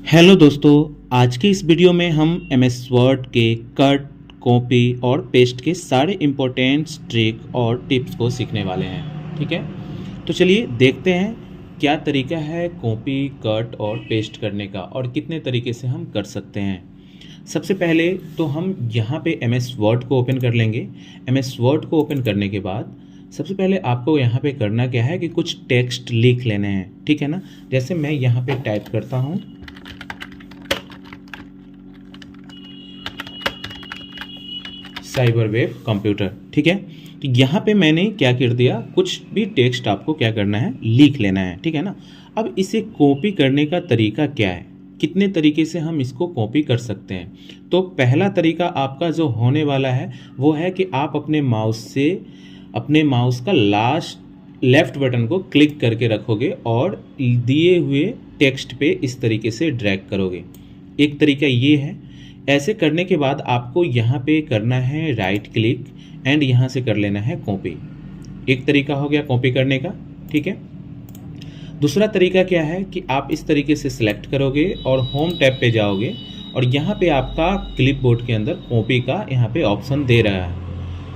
Hello दोस्तों, आज की इस वीडियो में हम एमएस वर्ड के कट, कॉपी और पेस्ट के सारे इम्पोर्टेंट ट्रिक और टिप्स को सीखने वाले हैं। ठीक है, तो चलिए देखते हैं क्या तरीका है कॉपी, कट और पेस्ट करने का और कितने तरीके से हम कर सकते हैं। सबसे पहले तो हम यहाँ पे एमएस वर्ड को ओपन कर लेंगे। एमएस वर्ड को ओपन करने के बाद सबसे पहले आपको यहाँ पे करना क्या है कि कुछ टेक्स्ट लिख लेने हैं। ठीक है ना, जैसे मैं यहाँ पे टाइप करता हूँ साइबर वेब कंप्यूटर। ठीक है, तो यहाँ पे मैंने क्या कर दिया, कुछ भी टेक्स्ट आपको क्या करना है, लिख लेना है। ठीक है ना, अब इसे कॉपी करने का तरीका क्या है, कितने तरीके से हम इसको कॉपी कर सकते हैं। तो पहला तरीका आपका जो होने वाला है वो है कि आप अपने माउस का लास्ट लेफ्ट बटन को क्लिक करके रखोगे और दिए हुए टेक्स्ट पे इस तरीके से ड्रैग करोगे। एक तरीका ये है। ऐसे करने के बाद आपको यहाँ पे करना है राइट क्लिक एंड यहाँ से कर लेना है कॉपी। एक तरीका हो गया कॉपी करने का। ठीक है, दूसरा तरीका क्या है कि आप इस तरीके से सिलेक्ट करोगे और होम टैब पे जाओगे और यहाँ पे आपका क्लिपबोर्ड के अंदर कॉपी का यहाँ पे ऑप्शन दे रहा है।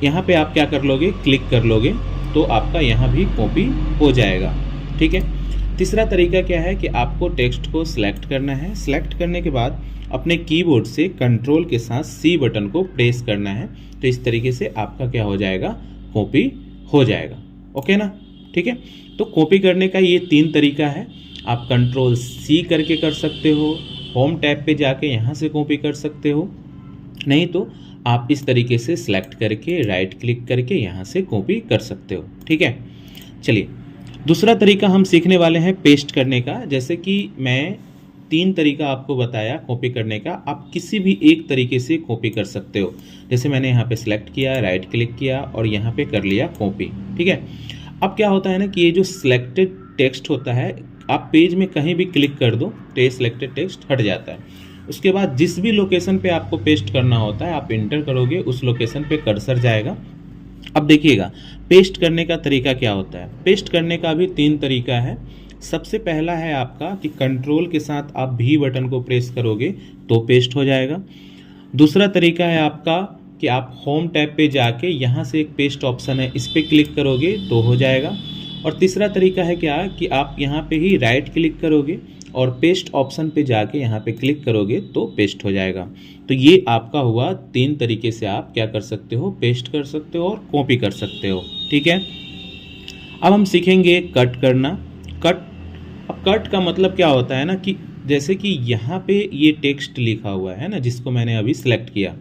यहाँ पे आप क्या कर लोगे, क्लिक कर लोगे तो आपका यहाँ भी कॉपी हो जाएगा। ठीक है, तीसरा तरीका क्या है कि आपको टेक्स्ट को सिलेक्ट करना है। सिलेक्ट करने के बाद अपने कीबोर्ड से कंट्रोल के साथ सी बटन को प्रेस करना है, तो इस तरीके से आपका क्या हो जाएगा, कॉपी हो जाएगा। ओके ना। ठीक है, तो कॉपी करने का ये 3 तरीका है। आप कंट्रोल सी करके कर सकते हो, होम टैब पे जाके यहाँ से कॉपी कर सकते हो, नहीं तो आप इस तरीके से सिलेक्ट करके राइट क्लिक करके यहाँ से कॉपी कर सकते हो। ठीक है, चलिए दूसरा तरीका हम सीखने वाले हैं पेस्ट करने का। जैसे कि मैं 3 तरीका आपको बताया कॉपी करने का, आप किसी भी एक तरीके से कॉपी कर सकते हो। जैसे मैंने यहाँ पे सिलेक्ट किया, राइट क्लिक किया और यहाँ पे कर लिया कॉपी। ठीक है, अब क्या होता है ना कि ये जो सिलेक्टेड टेक्स्ट होता है, आप पेज में कहीं भी क्लिक कर दो तो ये सिलेक्टेड टेक्स्ट हट जाता है। उसके बाद जिस भी लोकेशन पे आपको पेस्ट करना होता है, आप इंटर करोगे, उस लोकेशन पे कर्सर जाएगा। अब देखिएगा पेस्ट करने का तरीका क्या होता है। पेस्ट करने का भी 3 तरीका है। सबसे पहला है आपका कि कंट्रोल के साथ आप भी बटन को प्रेस करोगे तो पेस्ट हो जाएगा। दूसरा तरीका है आपका कि आप होम टैब पे जाके यहाँ से एक पेस्ट ऑप्शन है, इस पर क्लिक करोगे तो हो जाएगा। और तीसरा तरीका है क्या कि आप यहाँ पे ही राइट क्लिक करोगे और पेस्ट ऑप्शन पे जाके यहाँ पे क्लिक करोगे तो पेस्ट हो जाएगा। तो ये आपका हुआ 3 तरीके से आप क्या कर सकते हो, पेस्ट कर सकते हो और कॉपी कर सकते हो। ठीक है, अब हम सीखेंगे कट करना। अब कट का मतलब क्या होता है ना कि जैसे कि यहाँ पे ये टेक्स्ट लिखा हुआ है ना, जिसको मैंने अभी सिलेक्ट किया।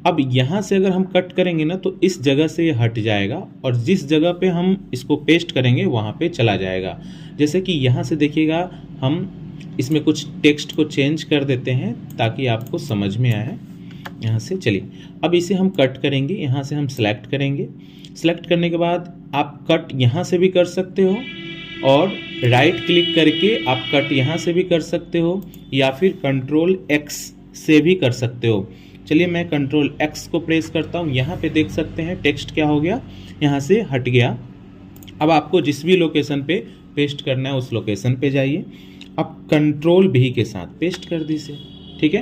अब यहाँ से अगर हम कट करेंगे ना तो इस जगह से हट जाएगा और जिस जगह पे हम इसको पेस्ट करेंगे वहाँ पे चला जाएगा। जैसे कि यहाँ से देखिएगा, हम इसमें कुछ टेक्स्ट को चेंज कर देते हैं ताकि आपको समझ में आए। यहाँ से चलिए अब इसे हम कट करेंगे, यहाँ से हम सिलेक्ट करेंगे। सिलेक्ट करने के बाद आप कट यहाँ से भी कर सकते हो और राइट क्लिक करके आप कट यहाँ से भी कर सकते हो या फिर कंट्रोल एक्स से भी कर सकते हो। चलिए मैं कंट्रोल एक्स को प्रेस करता हूँ, यहाँ पे देख सकते हैं टेक्स्ट क्या हो गया, यहाँ से हट गया। अब आपको जिस भी लोकेशन पे पेस्ट करना है उस लोकेशन पे जाइए। अब कंट्रोल भी के साथ पेस्ट कर दीजिए। ठीक है,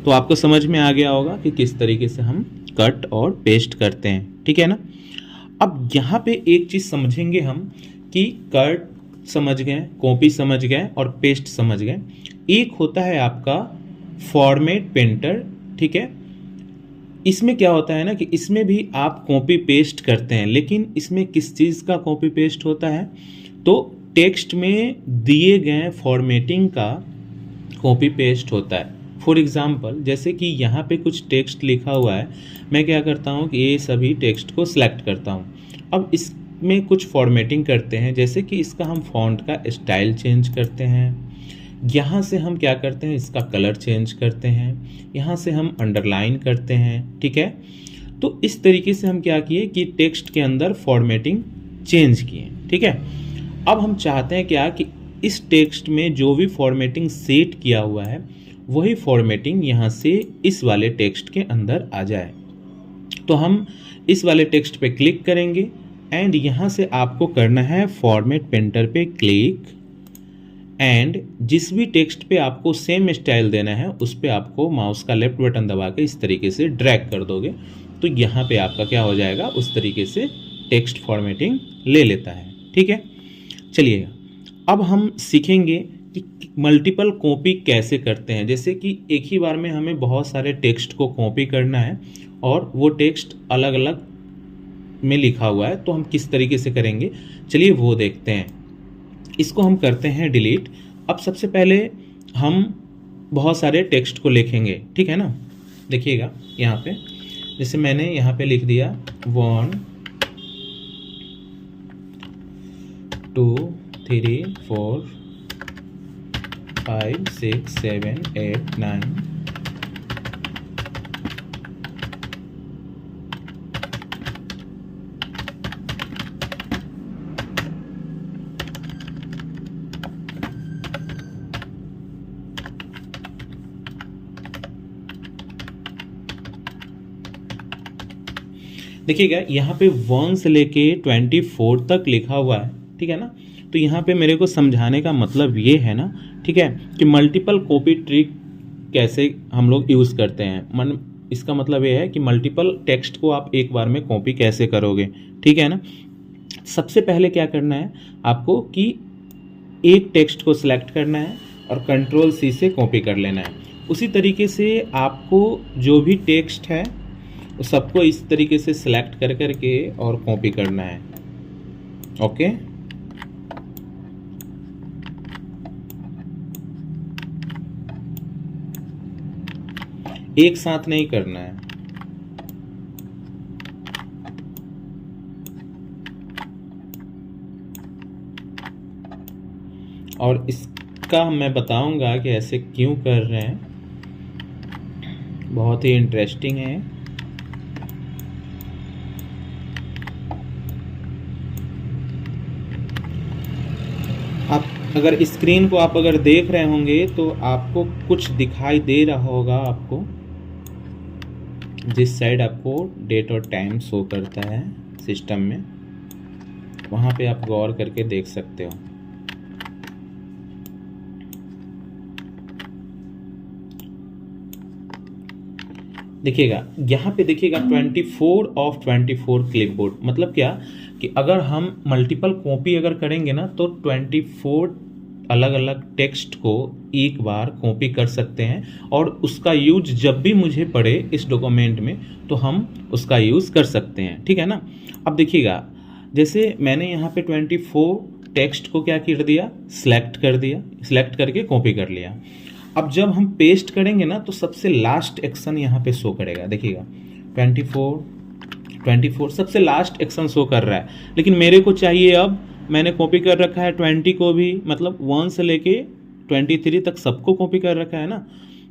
तो आपको समझ में आ गया होगा कि किस तरीके से हम कट और पेस्ट करते हैं। ठीक है ना। अब यहाँ पे एक चीज़ समझेंगे हम कि कट समझ गए, कॉपी समझ गए और पेस्ट समझ गए। एक होता है आपका फॉर्मेट पेंटर। ठीक है, इसमें क्या होता है ना कि इसमें भी आप कॉपी पेस्ट करते हैं, लेकिन इसमें किस चीज़ का कॉपी पेस्ट होता है, तो टेक्स्ट में दिए गए फॉर्मेटिंग का कॉपी पेस्ट होता है। फॉर एग्जांपल जैसे कि यहाँ पे कुछ टेक्स्ट लिखा हुआ है, मैं क्या करता हूँ कि ये सभी टेक्स्ट को सिलेक्ट करता हूँ। अब इसमें कुछ फॉर्मेटिंग करते हैं, जैसे कि इसका हम फॉन्ट का स्टाइल चेंज करते हैं, यहाँ से हम क्या करते हैं, इसका कलर चेंज करते हैं, यहाँ से हम अंडरलाइन करते हैं। ठीक है, तो इस तरीके से हम क्या किए कि टेक्स्ट के अंदर फॉर्मेटिंग चेंज किए। ठीक है, अब हम चाहते हैं क्या कि इस टेक्स्ट में जो भी फॉर्मेटिंग सेट किया हुआ है वही फॉर्मेटिंग यहाँ से इस वाले टेक्स्ट के अंदर आ जाए। तो हम इस वाले टेक्स्ट पे क्लिक करेंगे एंड यहाँ से आपको करना है फॉर्मेट पेंटर पे क्लिक एंड जिस भी टेक्स्ट पे आपको सेम स्टाइल देना है उस पे आपको माउस का लेफ्ट बटन दबा के इस तरीके से ड्रैग कर दोगे तो यहाँ पे आपका क्या हो जाएगा, उस तरीके से टेक्स्ट फॉर्मेटिंग ले लेता है। ठीक है, चलिए अब हम सीखेंगे कि मल्टीपल कॉपी कैसे करते हैं। जैसे कि एक ही बार में हमें बहुत सारे टेक्स्ट को कॉपी करना है और वो टेक्स्ट अलग अलग में लिखा हुआ है, तो हम किस तरीके से करेंगे, चलिए वो देखते हैं। इसको हम करते हैं डिलीट। अब सबसे पहले हम बहुत सारे टेक्स्ट को लिखेंगे, ठीक है ना। देखिएगा यहाँ पे, जैसे मैंने यहाँ पे लिख दिया 1 2 3 4 5 6 7 8 9। देखिएगा यहाँ पे 1 से लेके 24 तक लिखा हुआ है, ठीक है ना। तो यहाँ पे मेरे को समझाने का मतलब ये है ना, ठीक है, कि मल्टीपल कॉपी ट्रिक कैसे हम लोग यूज़ करते हैं। इसका मतलब ये है कि मल्टीपल टेक्स्ट को आप एक बार में कॉपी कैसे करोगे, ठीक है ना। सबसे पहले क्या करना है आपको कि एक टेक्स्ट को सिलेक्ट करना है और Ctrl+C से कॉपी कर लेना है। उसी तरीके से आपको जो भी टेक्स्ट है सबको इस तरीके से सिलेक्ट कर करके और कॉपी करना है। ओके, एक साथ नहीं करना है। और इसका मैं बताऊंगा कि ऐसे क्यों कर रहे हैं, बहुत ही इंटरेस्टिंग है। आप अगर स्क्रीन को आप अगर देख रहे होंगे तो आपको कुछ दिखाई दे रहा होगा, आपको जिस साइड आपको डेट और टाइम शो करता है सिस्टम में, वहाँ पे आप गौर करके देख सकते हो। देखिएगा यहाँ पे, देखिएगा 24 ऑफ 24 क्लिपबोर्ड। मतलब क्या कि अगर हम मल्टीपल कॉपी अगर करेंगे ना तो 24 अलग अलग टेक्स्ट को एक बार कॉपी कर सकते हैं और उसका यूज जब भी मुझे पड़े इस डॉक्यूमेंट में तो हम उसका यूज़ कर सकते हैं, ठीक है ना। अब देखिएगा, जैसे मैंने यहाँ पे 24 टेक्स्ट को क्या कर दिया, सिलेक्ट कर दिया, सिलेक्ट करके कॉपी कर लिया। अब जब हम पेस्ट करेंगे ना तो सबसे लास्ट एक्शन यहाँ पे शो करेगा। देखिएगा 24 सबसे लास्ट एक्शन शो कर रहा है, लेकिन मेरे को चाहिए, अब मैंने कॉपी कर रखा है 20 को भी, मतलब 1 से लेके 23 तक सबको कॉपी कर रखा है ना।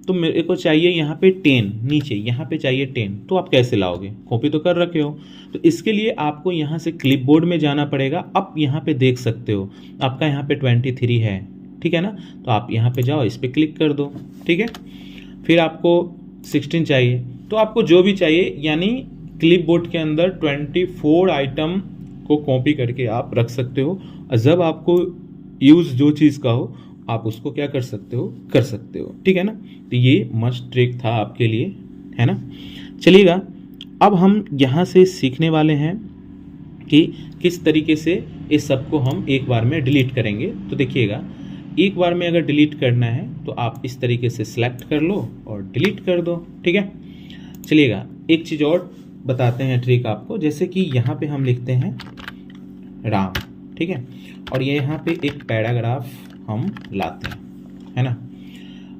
तो मेरे को चाहिए यहाँ पे 10, नीचे यहाँ पे चाहिए 10। तो आप कैसे लाओगे, कॉपी तो कर रखे हो। तो इसके लिए आपको यहाँ से क्लिपबोर्ड में जाना पड़ेगा। अब यहाँ पे देख सकते हो आपका यहाँ पे 23 है, ठीक है ना। तो आप यहाँ पे जाओ, इस पर क्लिक कर दो, ठीक है। फिर आपको 16 चाहिए, तो आपको जो भी चाहिए, यानी क्लिपबोर्ड के अंदर 24 आइटम को कॉपी करके आप रख सकते हो। जब आपको यूज़ जो चीज़ का हो आप उसको क्या कर सकते हो, कर सकते हो, ठीक है ना। तो ये मस्त ट्रिक था आपके लिए, है ना। चलिएगा अब हम यहाँ से सीखने वाले हैं कि किस तरीके से इस सब को हम एक बार में डिलीट करेंगे। तो देखिएगा, एक बार में अगर डिलीट करना है तो आप इस तरीके से सिलेक्ट कर लो और डिलीट कर दो, ठीक है। चलिएगा एक चीज़ और बताते हैं ट्रिक आपको। जैसे कि यहाँ पे हम लिखते हैं राम, ठीक है, और ये यहाँ पे एक पैराग्राफ हम लाते हैं, है ना।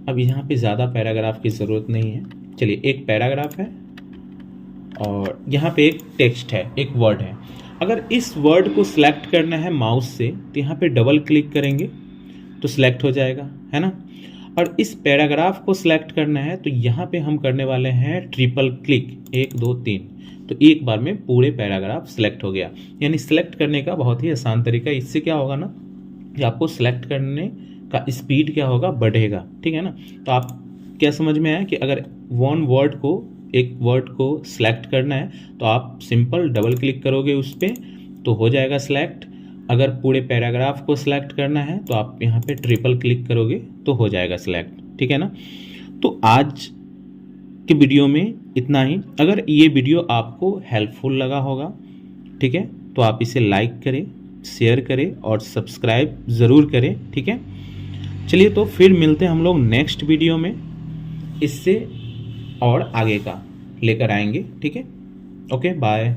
अब यहाँ पे ज़्यादा पैराग्राफ की ज़रूरत नहीं है। चलिए, एक पैराग्राफ है और यहाँ पे एक टेक्स्ट है, एक वर्ड है। अगर इस वर्ड को सिलेक्ट करना है माउस से तो यहाँ पे डबल क्लिक करेंगे तो सिलेक्ट हो जाएगा, है ना। और इस पैराग्राफ को सिलेक्ट करना है तो यहाँ पे हम करने वाले हैं ट्रिपल क्लिक, 1 2 3, तो एक बार में पूरे पैराग्राफ सिलेक्ट हो गया। यानी सिलेक्ट करने का बहुत ही आसान तरीका। इससे क्या होगा ना कि आपको सिलेक्ट करने का स्पीड क्या होगा, बढ़ेगा, ठीक है ना। तो आप क्या समझ में आया कि अगर एक वर्ड को सिलेक्ट करना है तो आप सिंपल डबल क्लिक करोगे उस पर तो हो जाएगा सिलेक्ट। अगर पूरे पैराग्राफ को सिलेक्ट करना है तो आप यहाँ पे ट्रिपल क्लिक करोगे तो हो जाएगा सिलेक्ट, ठीक है ना। तो आज के वीडियो में इतना ही। अगर ये वीडियो आपको हेल्पफुल लगा होगा, ठीक है, तो आप इसे लाइक करें, शेयर करें और सब्सक्राइब ज़रूर करें, ठीक है। चलिए तो फिर मिलते हैं हम लोग नेक्स्ट वीडियो में, इससे और आगे का लेकर आएंगे, ठीक है। Okay, bye.